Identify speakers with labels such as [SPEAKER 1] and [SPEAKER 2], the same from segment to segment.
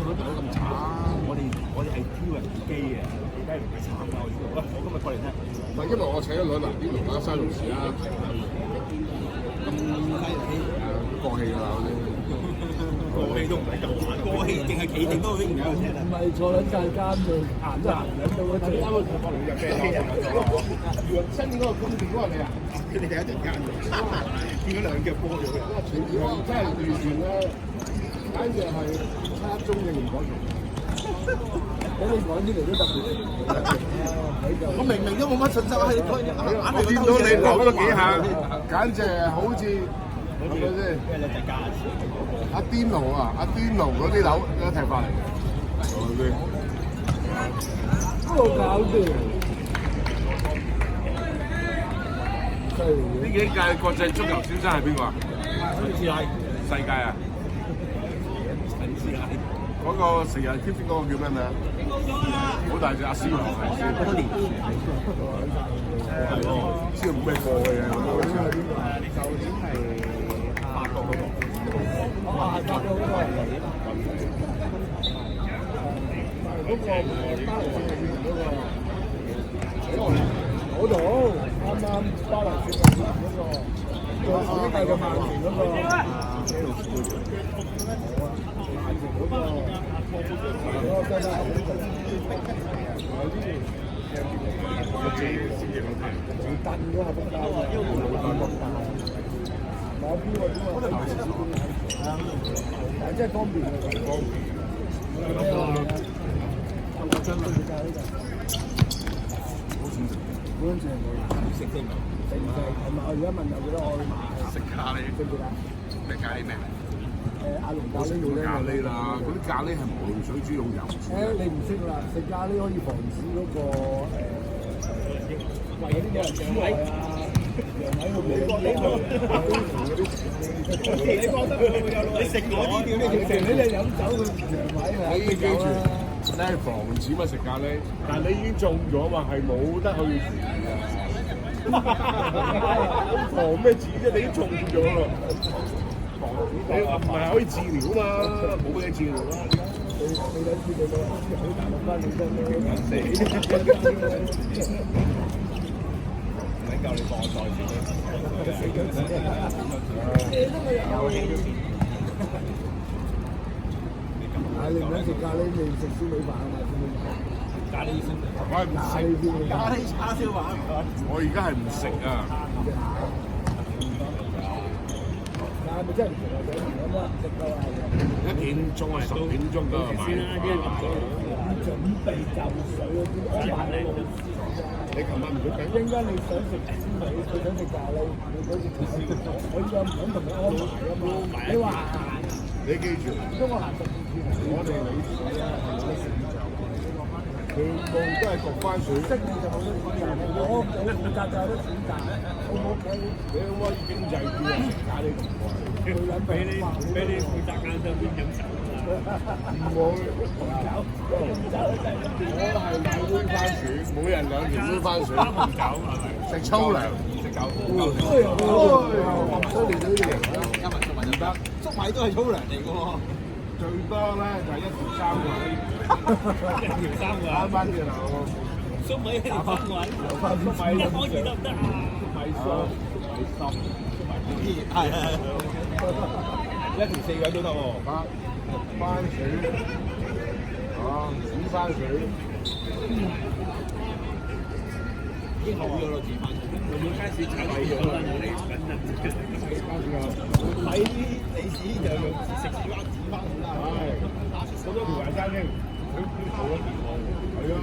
[SPEAKER 1] 嗰度咁慘，我哋係挑人機嘅，梗係唔係慘㗎，我知道。喂，我今日過嚟聽。
[SPEAKER 2] 唔係因為我請咗兩男啲龍啊生龍士啦，
[SPEAKER 1] 咁犀利，
[SPEAKER 2] 過氣㗎啦嗰啲。
[SPEAKER 1] 過氣都唔係咁玩，過氣淨係企定都已經唔有聽啦。
[SPEAKER 3] 唔係坐撚曬監就行都行緊到嗰陣。
[SPEAKER 2] 啱啱過嚟入嘅，新嗰個公電嗰個你啊？
[SPEAKER 1] 佢哋第一陣間見咗兩腳波咗嘅。
[SPEAKER 2] 真係完全咧，簡直係差中嘅唔講。
[SPEAKER 3] 咁你講啲嚟都特別。
[SPEAKER 1] 我明明都冇乜信心，係佢硬係
[SPEAKER 2] 見到你扭咗幾下，簡直係好似係咪先？
[SPEAKER 1] 咩兩隻價錢？
[SPEAKER 2] 阿甸奴啊，阿甸奴嗰啲扭一踢法嚟嘅，係咪先？
[SPEAKER 3] 嗰個搞掂。
[SPEAKER 2] 呢幾屆國際足球先生係邊個啊？世界啊！嗰個成日 keep 嗰個叫咩名啊？好大隻阿斯羅係先。
[SPEAKER 1] 多年前
[SPEAKER 2] 係喎，知道冇咩貨嘅。
[SPEAKER 1] 舊年係法國嗰個。
[SPEAKER 3] 法國嗰個係嗰個巴黎聖日耳門嗰個，啱啱巴黎聖日耳門嗰個，做上一屆嘅曼聯嗰個，曼聯嗰個，嗰個真係好
[SPEAKER 2] 我自己先至好睇。
[SPEAKER 3] 最tân嗰下咁大，因為冇咁大，買邊個邊個但係真係方便嘅，方便。我真係唔介呢個。嗰陣時
[SPEAKER 1] 食都唔
[SPEAKER 3] 食唔食？係咪？我而家問有幾多我買？
[SPEAKER 2] 食咖喱，
[SPEAKER 3] 記唔記得？
[SPEAKER 2] 咩咖喱咩？
[SPEAKER 3] 阿龍咖喱
[SPEAKER 2] 食
[SPEAKER 3] 要咧。
[SPEAKER 2] 咖喱啦，嗰啲咖喱係無水煮好油。
[SPEAKER 3] 你唔識啦，食咖喱可以防止嗰個胃嗰啲人腸胃啊、陽痿個你覺得佢會有你食嗰啲叫咩？成日你飲酒佢陽痿啊！
[SPEAKER 2] 你記住，你係防止咪食咖喱，但係你已經中咗嘛，係冇得去治嘅。防咩治啫？你已經中咗咯。你唔係可以治療嘛？冇嘢治療啦。
[SPEAKER 3] 你諗住你個好大粒翻，你真係死！
[SPEAKER 1] 使夠你放菜先。
[SPEAKER 3] 你唔想食咖喱，你食燒味飯啊嘛？
[SPEAKER 1] 咖喱先。
[SPEAKER 2] 我係唔食。
[SPEAKER 1] 咖喱叉燒飯。
[SPEAKER 2] 我而家係唔食啊！
[SPEAKER 3] 係咪真係唔食啊？咁啊，食夠係
[SPEAKER 2] 1點鐘啊，10點鐘都係買。
[SPEAKER 3] 準備就水嗰啲安排你。
[SPEAKER 2] 你琴晚唔想
[SPEAKER 3] 應該你想食燒味，佢想食咖喱，你想食燒味，我依家唔想同你安排啊嘛。你話
[SPEAKER 2] 你記住，
[SPEAKER 3] 中國行
[SPEAKER 2] 我哋女士啊，全部都係焗翻水。
[SPEAKER 3] 識你就冇得選擇，我負責就有得選擇。我冇計，
[SPEAKER 2] 你可唔可以經濟啲啊？咖喱咁貴，
[SPEAKER 3] 佢諗
[SPEAKER 1] 俾你負責晏晝邊飲酒
[SPEAKER 2] 唔會。我係買煨番薯，每人2條煨番薯。
[SPEAKER 1] 酒係咪？
[SPEAKER 2] 食粗糧，
[SPEAKER 1] 食酒。
[SPEAKER 2] 咁多年都要嚟啦。
[SPEAKER 1] 加埋粟米就得，粟米都係粗糧嚟㗎喎。
[SPEAKER 2] 最多咧就係1條3位
[SPEAKER 1] 1條3位。
[SPEAKER 2] 啱翻轉頭。
[SPEAKER 1] 粟米1條3位，粟米一開始得唔得啊？
[SPEAKER 2] 米粟、米濕、米
[SPEAKER 1] 係1條4位都得喎。
[SPEAKER 2] 番薯，煮番薯。
[SPEAKER 1] 已經好咗咯，煮番薯。我要開始炒米咗啦，我哋米你試就用食煮番薯啦。
[SPEAKER 2] 好多條華山兄，佢做咗健康喎。係啊，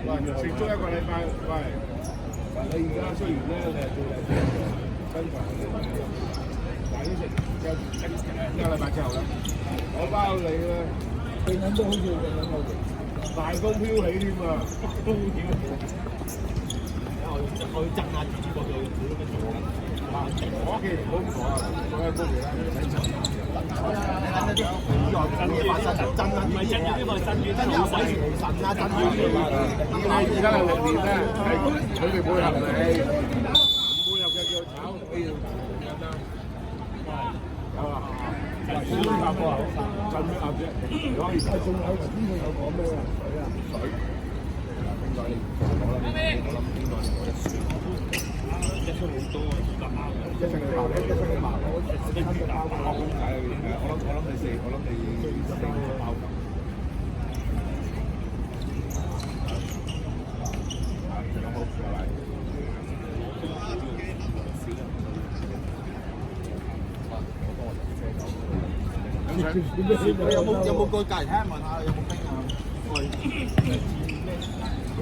[SPEAKER 2] 喂，食足1個禮拜，喂，你而家雖然咧你係做身材，但係食一個禮拜之後咧，我包你咧，
[SPEAKER 3] 你諗都好似
[SPEAKER 2] 大風飄起添啊！
[SPEAKER 1] 我要爭下自己個對股咁樣做緊。
[SPEAKER 2] 我見唔好唔講啊，做下高期啦，唔使做。
[SPEAKER 1] 以外真嘢發生，真啊！唔係真嘅，呢個係真嘅，真有鬼神啊！真嘅。
[SPEAKER 2] 而家係6年咧，係佢哋配合你，唔配合嘅叫炒。簡單。有啊。新加坡啊，真咩鴨啫？可以
[SPEAKER 3] 仲有頭先佢有講咩啊？水啊！
[SPEAKER 2] 水。應該一出好多啊！一出你爆，一出你爆，我諗你四包。
[SPEAKER 1] 有冇過隔離睇下問下有冇冰啊？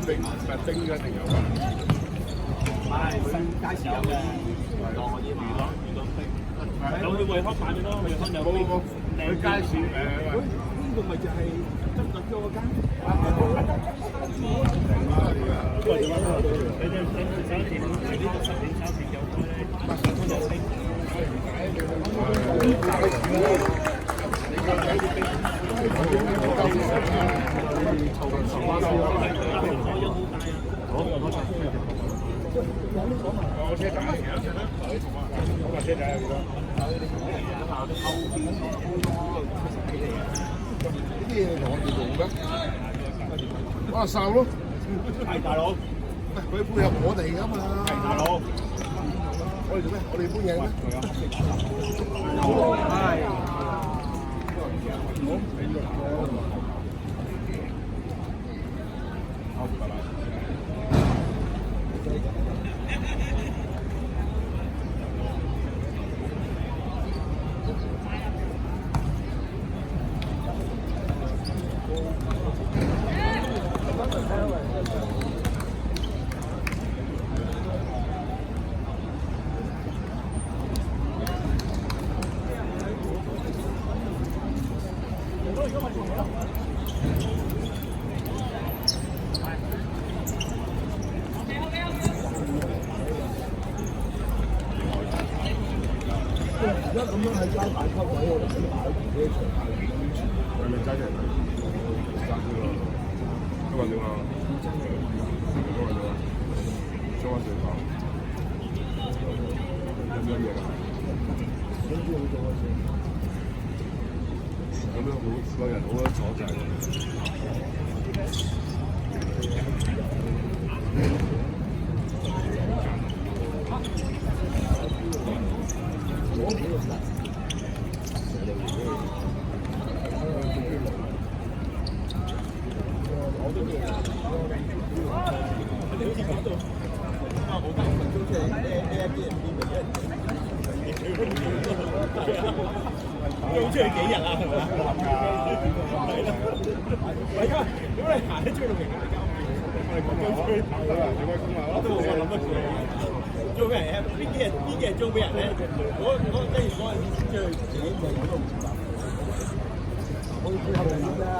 [SPEAKER 2] 冰冰嘅一定有㗎。
[SPEAKER 1] 係新街市有嘅當嗰啲嘛，魚檔冰。有去惠康買嘅咯，惠康有冰。
[SPEAKER 2] 去街市呢
[SPEAKER 1] 個咪就係執緊咗嗰間。
[SPEAKER 2] 哇！瘦咯，
[SPEAKER 1] 係大佬，
[SPEAKER 2] 佢配合我哋㗎嘛。
[SPEAKER 1] 係大佬，
[SPEAKER 2] 我哋做咩？我哋搬嘢咩？
[SPEAKER 3] 而家咁樣係交大級位，我哋點買自己場下嚟？
[SPEAKER 2] 係咪揸住？揸住咯，都話點啊？都話點啊？中灣水塘有咩嘢啊？
[SPEAKER 3] 總之好做嘅事。
[SPEAKER 2] 咁樣好個人好多坐滯。
[SPEAKER 1] 租出去幾日啊？係咪啊？係啊！點解你行得出去到幾日？我哋講租出去跑啦，做咩工啊？我諗得住。租俾人咧，邊幾日租俾人咧？我跟住嗰陣時出去自己做都唔得。好之後點啊？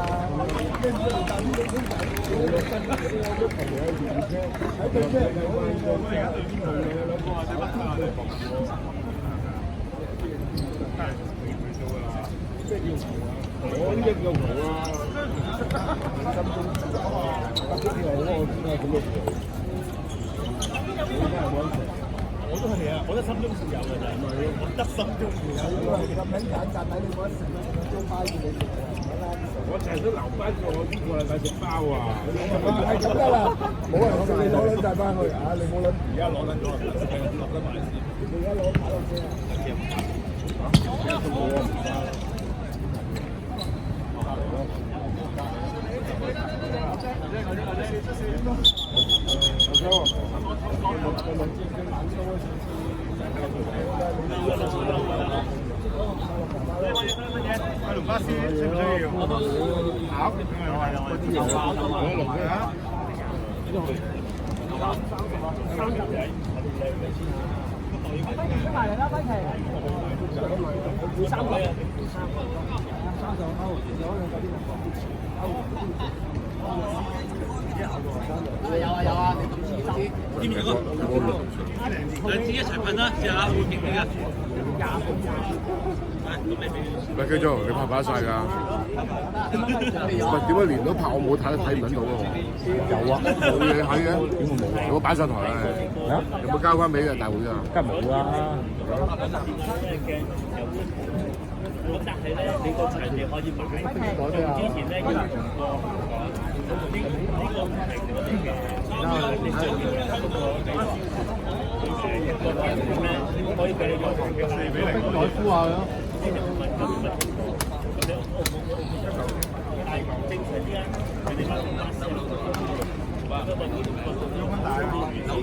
[SPEAKER 1] 跟住但係呢啲工仔，我都朋友電車，喺對車嚟講，我咩啊？對邊度嘅兩個啊？對北啊？對房喎。即係要嘈啊！我呢隻叫嘈啊！心中住啊！得啲好啊！點解咁樣嘈？我都係啊！我得心中自有㗎咋，我得心中自有。咁撚簡單，睇你嗰時租包住你食啊！
[SPEAKER 2] 我成日都留翻個呢個禮拜食包啊！
[SPEAKER 3] 係咁得啦，冇人同你攞撚曬翻去啊！你冇撚，
[SPEAKER 1] 而家攞緊咗，落得埋先。
[SPEAKER 3] 你而家攞跑落先啊！
[SPEAKER 1] 龍巴斯需唔需要？考有啊，你知唔知個？兩支一齊瞓啦，試下會勁啲㗎。
[SPEAKER 2] 喂，繼續，你拍唔拍得晒㗎？喂，點解連都拍？我冇睇唔撚到喎。有啊，冇嘢睇嘅。點會冇？有冇擺上台啊？有冇交翻俾大會啊？
[SPEAKER 3] 梗係冇啦。
[SPEAKER 1] 你個場地可以買。之前咧要過呢個係我哋嘅，你最緊要嗰個咩可以俾你用嘅係俾你
[SPEAKER 3] 再敷下咯。
[SPEAKER 1] 咁你但係正常啲啊，佢哋買樓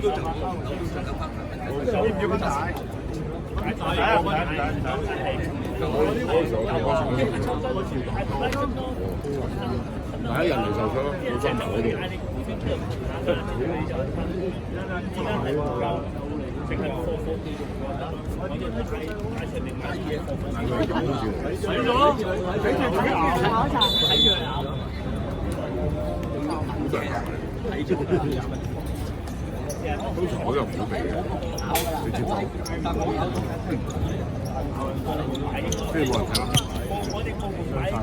[SPEAKER 1] 都做，要唔要分大？
[SPEAKER 2] 第一人嚟受傷，好辛苦嗰度。
[SPEAKER 1] 水咗，睇住睇住
[SPEAKER 2] 我又唔好俾嘅，你接受？即係冇人睇啦。
[SPEAKER 1] 我哋個個買嗰啲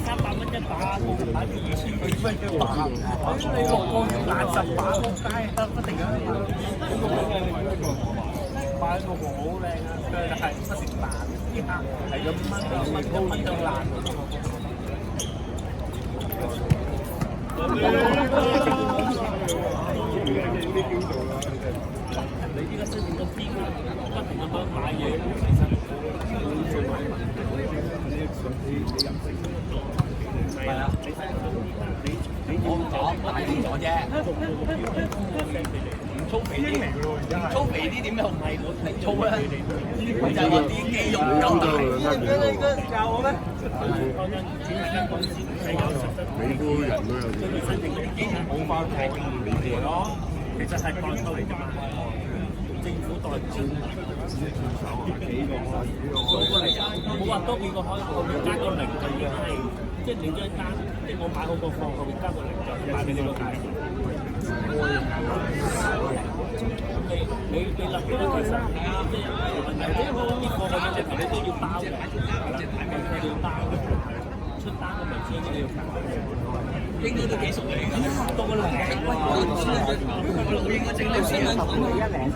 [SPEAKER 1] 300蚊一把，個個買2000幾蚊一把。你6個要80把，仆街得不停咁。買個好靚啊，佢係不成爛，啲客係咁蚊都爛。你依家申請咗邊啊？不停咁樣買嘢，係啊，你我講大啲咗啫，唔粗肥啲，粗肥啲點又唔係我嚟粗啊？佢就係話啲肌肉唔夠大，教我咩？
[SPEAKER 2] 美國人都有啲，
[SPEAKER 1] 冇翻睇美國咯，其實係代購嚟㗎嘛，政府代購，數個嚟㗎，冇話多幾個可以後面加個零就已經係，即係你張單，即係我買好個貨後面加個零就賣俾你個價。你立咗其實即係問題，啲貨嘅隻頭你都要包嘅，係咪要包？出單嘅咪知你要搞，應該都幾熟你㗎，多個零喂，我應該整到先1零10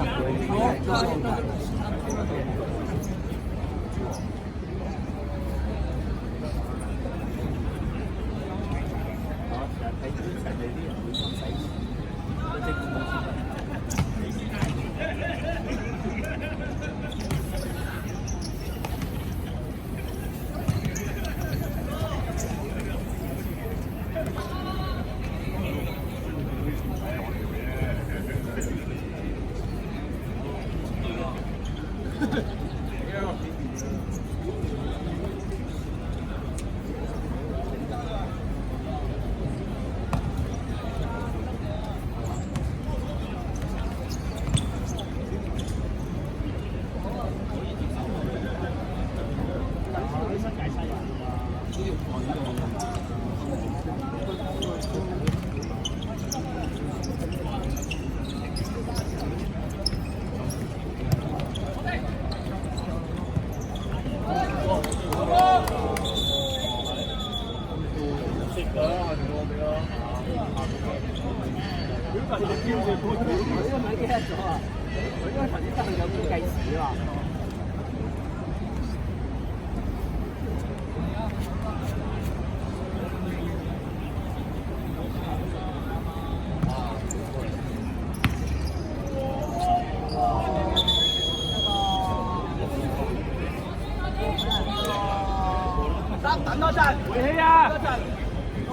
[SPEAKER 1] 等多陣，回氣啊！等多陣，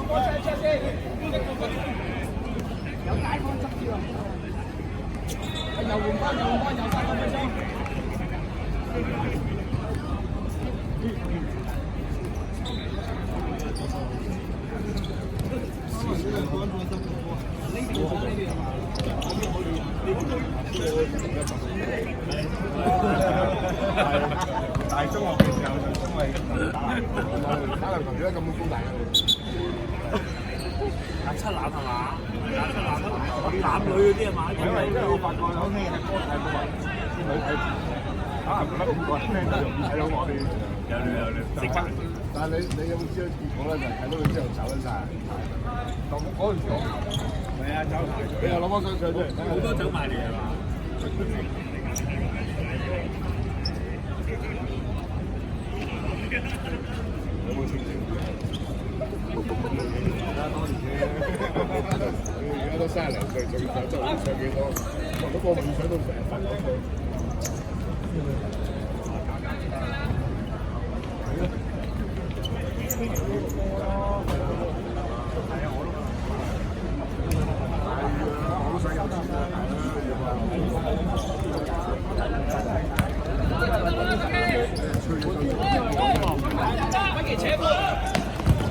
[SPEAKER 1] 我車先。有街坊執住啊！又換翻，又3分鐘。
[SPEAKER 2] 大中學嘅時候就因為打籃球而家咁高大
[SPEAKER 1] 7攬係嘛？7攬女嗰啲係嘛？因為我發覺有咩嘅波睇波，啲女睇打籃球得5個人就容易睇到我哋有食飯。
[SPEAKER 2] 但係你有冇知道結果咧？就睇到佢之後走緊晒。咁嗰陣時我係啊，走埋。你又攞翻張相出嚟，
[SPEAKER 1] 好多走埋嚟係嘛？
[SPEAKER 2] 有幾多？嗰個唔想到成日瞓落去。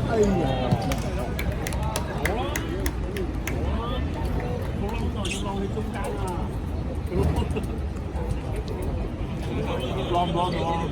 [SPEAKER 3] 哎呀！
[SPEAKER 1] 浪唔浪到啊？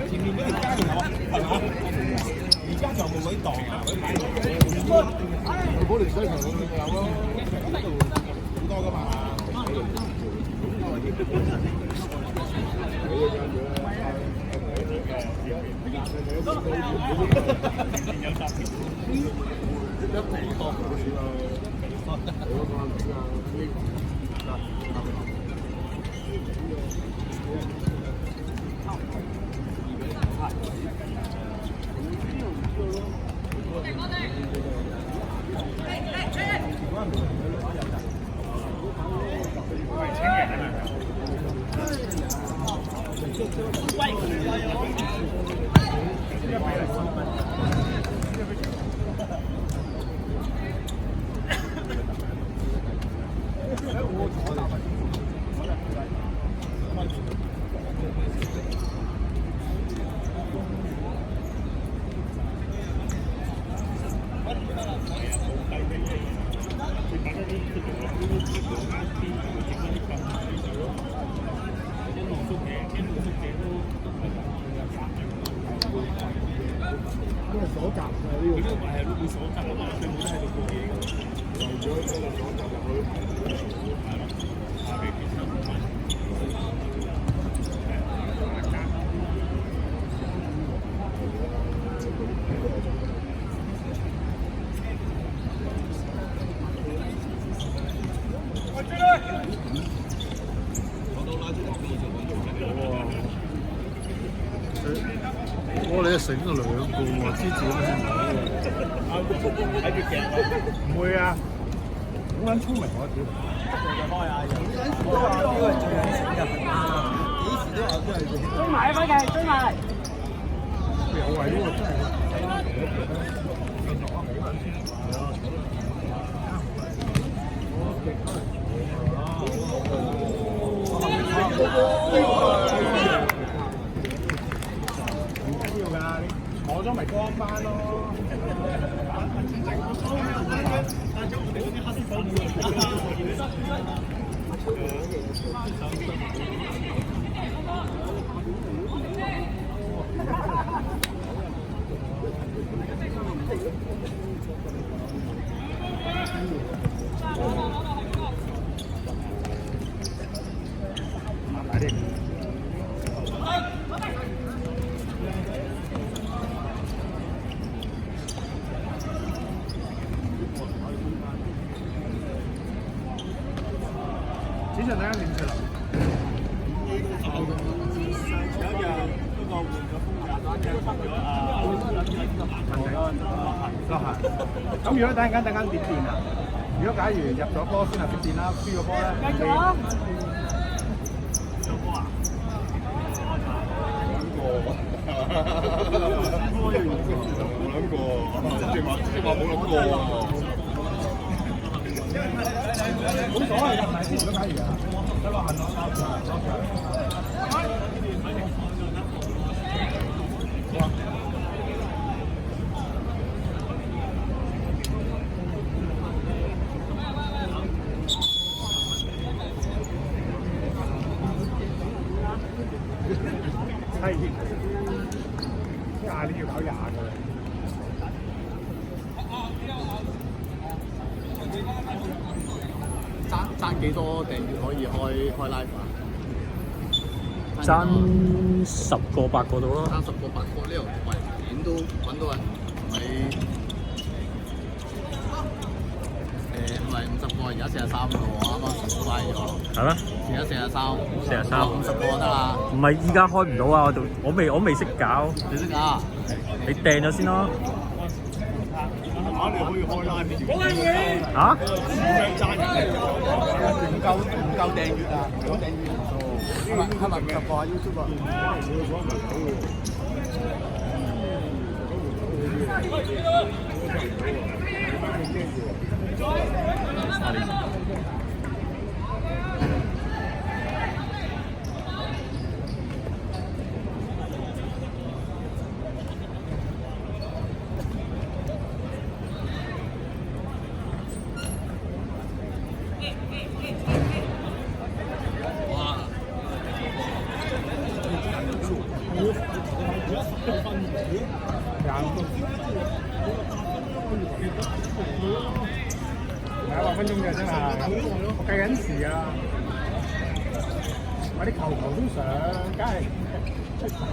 [SPEAKER 1] 前面嗰條街有啊，係嘛？而家就冇位檔啊！
[SPEAKER 2] 嗰條西頭咁有咯，好多噶嘛。
[SPEAKER 3] 因為鎖閘啊呢個。
[SPEAKER 1] 係啊，都會鎖閘啊嘛，佢冇得喺度過夜㗎。為咗嗰個鎖閘入去，係咯，下邊其實
[SPEAKER 2] 我哋醒咗兩個喎，之前
[SPEAKER 1] 喺住鏡
[SPEAKER 2] 唔會啊，好撚聰明我屌！
[SPEAKER 1] 開啊！都話呢個係最撚醒㗎，幾時都有都係。追埋快嘅，追埋。
[SPEAKER 2] 有位呢個真係。
[SPEAKER 3] 坐咗咪光班咯。
[SPEAKER 2] 幾陣間點出嚟？
[SPEAKER 1] 有一樣嗰個換咗風格，換咗啊！
[SPEAKER 3] 落下。咁如果等陣間點電啊？如果假如入咗波先係點電啦，輸咗波咧？繼續啊！
[SPEAKER 1] 有波啊？
[SPEAKER 2] 冇諗過，即係話冇諗過。
[SPEAKER 3] 冇所謂㗎，唔係先如果假如啊，得落行落搞廿嘅啦。
[SPEAKER 4] 爭幾多訂閱可以開 live 啊？
[SPEAKER 5] 爭10個8個到咯。
[SPEAKER 4] 爭10個8個呢度維片都揾到人同你唔係50個，而家43個，啱啱上快咗。
[SPEAKER 5] 係咩？
[SPEAKER 4] 而家43
[SPEAKER 5] 43
[SPEAKER 4] 50個得啦。
[SPEAKER 5] 唔係依家開唔到啊！我未識搞。
[SPEAKER 4] 你識㗎？
[SPEAKER 5] 你訂咗先咯。
[SPEAKER 1] 你可以開 live
[SPEAKER 5] 嚇？
[SPEAKER 4] 唔夠訂閱啊！唔夠訂閱人數。係咪50個啊 YouTube 啊？20
[SPEAKER 3] 分鐘嘅真係，我計緊時啊！我啲球都上，梗係出晒。